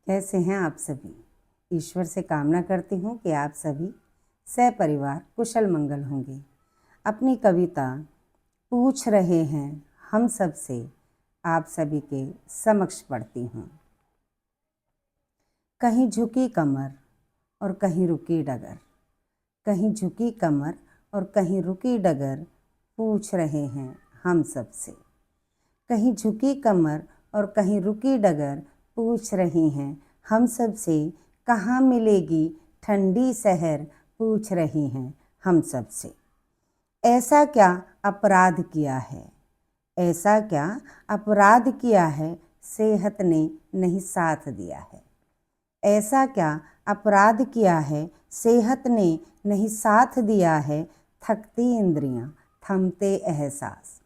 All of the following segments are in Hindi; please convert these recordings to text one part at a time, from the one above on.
कैसे हैं आप सभी। ईश्वर से कामना करती हूँ कि आप सभी सपरिवार कुशल मंगल होंगे। अपनी कविता पूछ रहे हैं हम सब से आप सभी के समक्ष पढ़ती हूँ। कहीं झुकी कमर और कहीं रुकी डगर, कहीं झुकी कमर और कहीं रुकी डगर, पूछ रहे हैं हम सब से। कहीं झुकी कमर और कहीं रुकी डगर, पूछ रही हैं हम सब से। कहाँ मिलेगी ठंडी शहर, पूछ रही हैं हम सब से। ऐसा क्या अपराध किया है, ऐसा क्या अपराध किया है, सेहत ने नहीं साथ दिया है। ऐसा क्या अपराध किया है, सेहत ने नहीं साथ दिया है। थकती इंद्रियां थमते एहसास,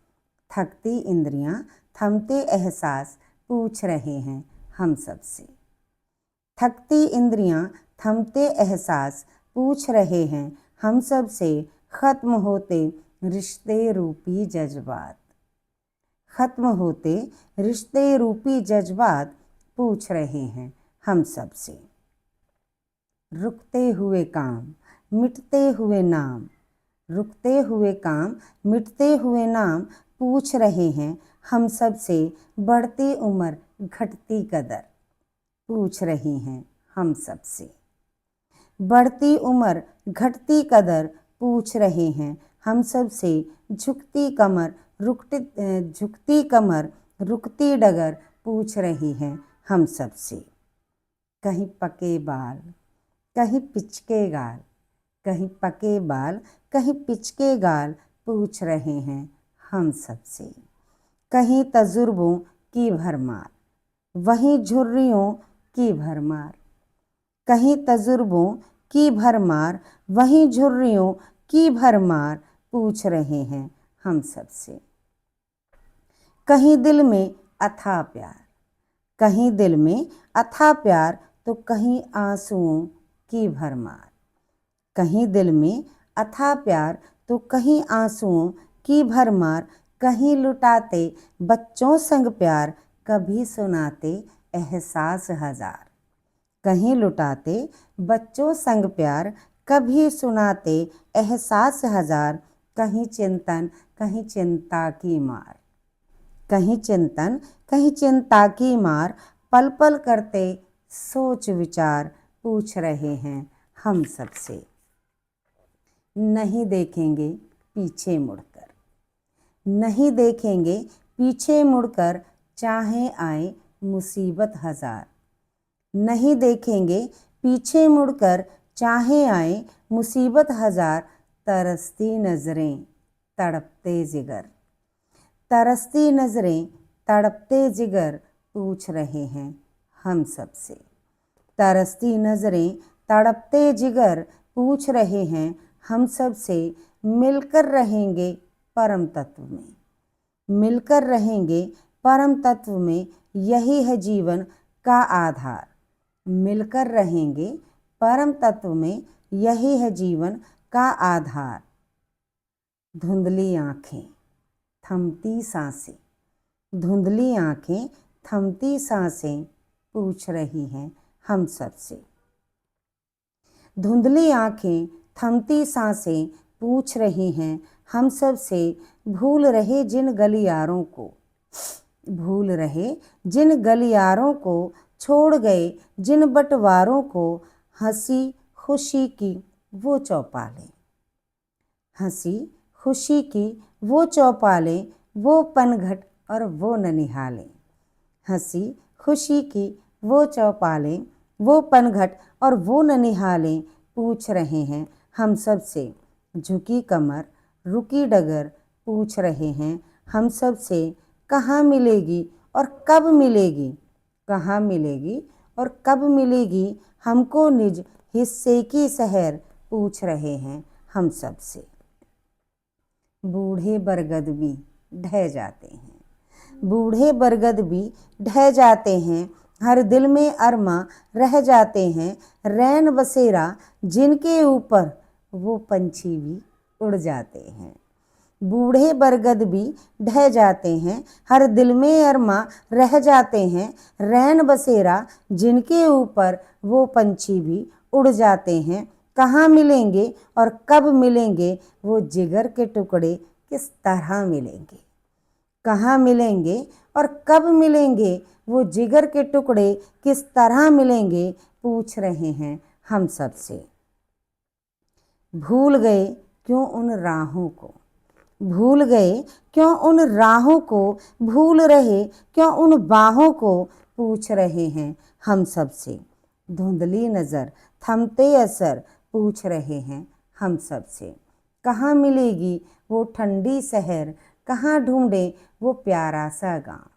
थकती इंद्रियां थमते एहसास, पूछ रहे हैं हम सब से। थकती इंद्रियां थमते एहसास, पूछ रहे हैं हम सब से। खत्म होते रिश्ते रूपी जज्बात, खत्म होते रिश्ते रूपी जज्बात, पूछ रहे हैं हम सब से। रुकते हुए काम मिटते हुए नाम, रुकते हुए काम मिटते हुए नाम, पूछ रहे हैं हम सब से। बढ़ती उम्र घटती कदर, पूछ रही हैं हम सब से। बढ़ती उम्र घटती कदर, पूछ रहे हैं हम सब से। झुकती कमर झुकती कमर रुकती डगर, पूछ रही हैं हम सब से। कहीं पके बाल कहीं पिचके गाल, कहीं पके बाल कहीं पिचके गाल, पूछ रहे हैं हम सब से। कहीं तजुर्बों की भरमार वहीं झुर्रियों की भरमार, कहीं तजुर्बों की भरमार वहीं झुर्रियों की भरमार, पूछ रहे हैं हम सब से। कहीं दिल में अथाह प्यार, कहीं दिल में अथाह प्यार, तो कहीं आंसुओं की भरमार। कहीं दिल में अथाह प्यार तो कहीं आंसुओं की भरमार। कहीं लुटाते बच्चों संग प्यार, कभी सुनाते एहसास हजार। कहीं लुटाते बच्चों संग प्यार, कभी सुनाते एहसास हजार। कहीं चिंतन कहीं चिंता की मार, कहीं चिंतन कहीं चिंता की मार, पल पल करते सोच विचार, पूछ रहे हैं हम सब से। नहीं देखेंगे पीछे मुड़कर, नहीं देखेंगे पीछे मुड़कर, चाहे आए मुसीबत हजार। नहीं देखेंगे पीछे मुड़कर, चाहे आए मुसीबत हजार। तरसती नजरें तड़पते जिगर, तरसती नजरें तड़पते जिगर, पूछ रहे हैं हम सब से। तरसती नजरें तड़पते जिगर, पूछ रहे हैं हम सब से। मिलकर रहेंगे परम तत्व में, मिलकर रहेंगे परम तत्व में, यही है जीवन का आधार। मिलकर रहेंगे परम तत्व में, यही है जीवन का आधार। धुंधली आंखें थमती सांसें, धुंधली आंखें थमती सांसें, पूछ रही हैं हम सब से। धुंधली आंखें थमती सांसें, पूछ रही हैं हम सब से। भूल रहे जिन गलियारों को, भूल रहे जिन गलियारों को, छोड़ गए जिन बंटवारों को। हंसी खुशी की वो चौपालें, हंसी खुशी की वो चौपालें, वो पनघट और वो ननिहालें। हंसी खुशी की वो चौपालें, वो पनघट और वो ननिहालें, पूछ रहे हैं हम सब से। झुकी कमर रुकी डगर, पूछ रहे हैं हम सब से। कहाँ मिलेगी और कब मिलेगी, कहाँ मिलेगी और कब मिलेगी हमको निज हिस्से की शहर, पूछ रहे हैं हम सब से। बूढ़े बरगद भी ढह जाते हैं, बूढ़े बरगद भी ढह जाते हैं। हर दिल में अरमा रह जाते हैं। रैन बसेरा जिनके ऊपर, वो पंछी भी उड़ जाते हैं। बूढ़े बरगद भी ढह जाते हैं, हर दिल में अरमा रह जाते हैं। रैन बसेरा जिनके ऊपर वो पंछी भी उड़ जाते हैं। कहाँ मिलेंगे और कब मिलेंगे वो जिगर के टुकड़े किस तरह मिलेंगे। कहाँ मिलेंगे और कब मिलेंगे वो जिगर के टुकड़े किस तरह मिलेंगे, पूछ रहे हैं हम सब से। भूल गए क्यों उन राहों को, भूल गए क्यों उन राहों को, भूल रहे क्यों उन बाहों को, पूछ रहे हैं हम सब से। धुंधली नज़र थमते असर, पूछ रहे हैं हम सब से। कहाँ मिलेगी वो ठंडी सहर, कहाँ ढूंढे वो प्यारा सा गाँव।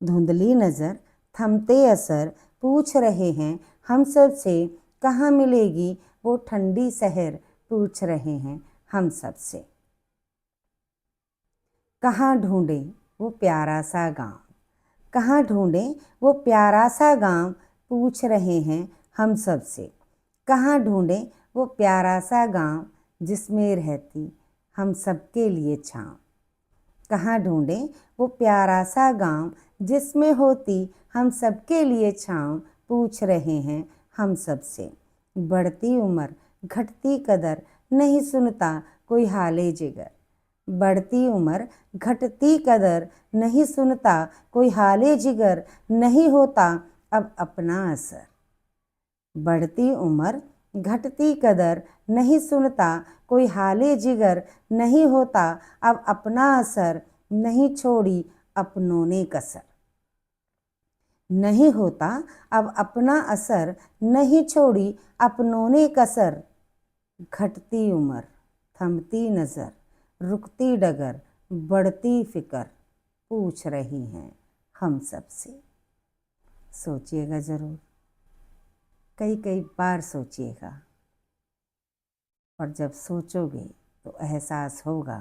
धुंधली नज़र थमते असर, पूछ रहे हैं हम सब से। कहाँ मिलेगी वो ठंडी सहर, पूछ रहे हैं हम सब से। कहाँ ढूंढे वो प्यारा सा गाँव, कहाँ ढूंढे वो प्यारा सा गाँव, पूछ रहे हैं हम सब से। कहाँ ढूंढे वो प्यारा सा गाँव जिसमें रहती हम सबके लिए छाँव। कहाँ ढूंढे वो प्यारा सा गाँव जिसमें होती हम सबके लिए छाँव, पूछ रहे हैं हम सब से। बढ़ती उम्र घटती कदर, नहीं सुनता कोई हाले जिगर। बढ़ती उम्र घटती कदर, नहीं सुनता कोई हाले जिगर, नहीं होता अब अपना असर। बढ़ती उम्र घटती कदर, नहीं सुनता कोई हाले जिगर, नहीं होता अब अपना असर, नहीं छोड़ी अपनों ने कसर। नहीं होता अब अपना असर, नहीं छोड़ी अपनों ने कसर। घटती उम्र थमती नज़र, रुकती डगर, बढ़ती फिक्र, पूछ रही हैं हम सब से। सोचिएगा ज़रूर, कई कई बार सोचिएगा, और जब सोचोगे तो एहसास होगा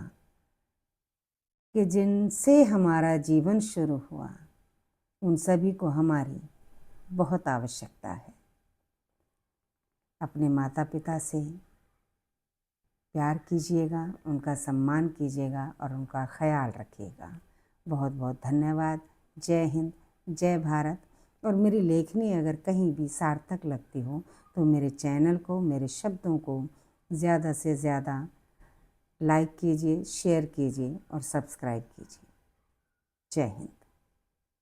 कि जिनसे हमारा जीवन शुरू हुआ उन सभी को हमारी बहुत आवश्यकता है। अपने माता पिता से प्यार कीजिएगा, उनका सम्मान कीजिएगा और उनका ख्याल रखिएगा। बहुत बहुत धन्यवाद। जय हिंद, जय भारत। और मेरी लेखनी अगर कहीं भी सार्थक लगती हो तो मेरे चैनल को, मेरे शब्दों को ज़्यादा से ज़्यादा लाइक कीजिए, शेयर कीजिए और सब्सक्राइब कीजिए। जय हिंद।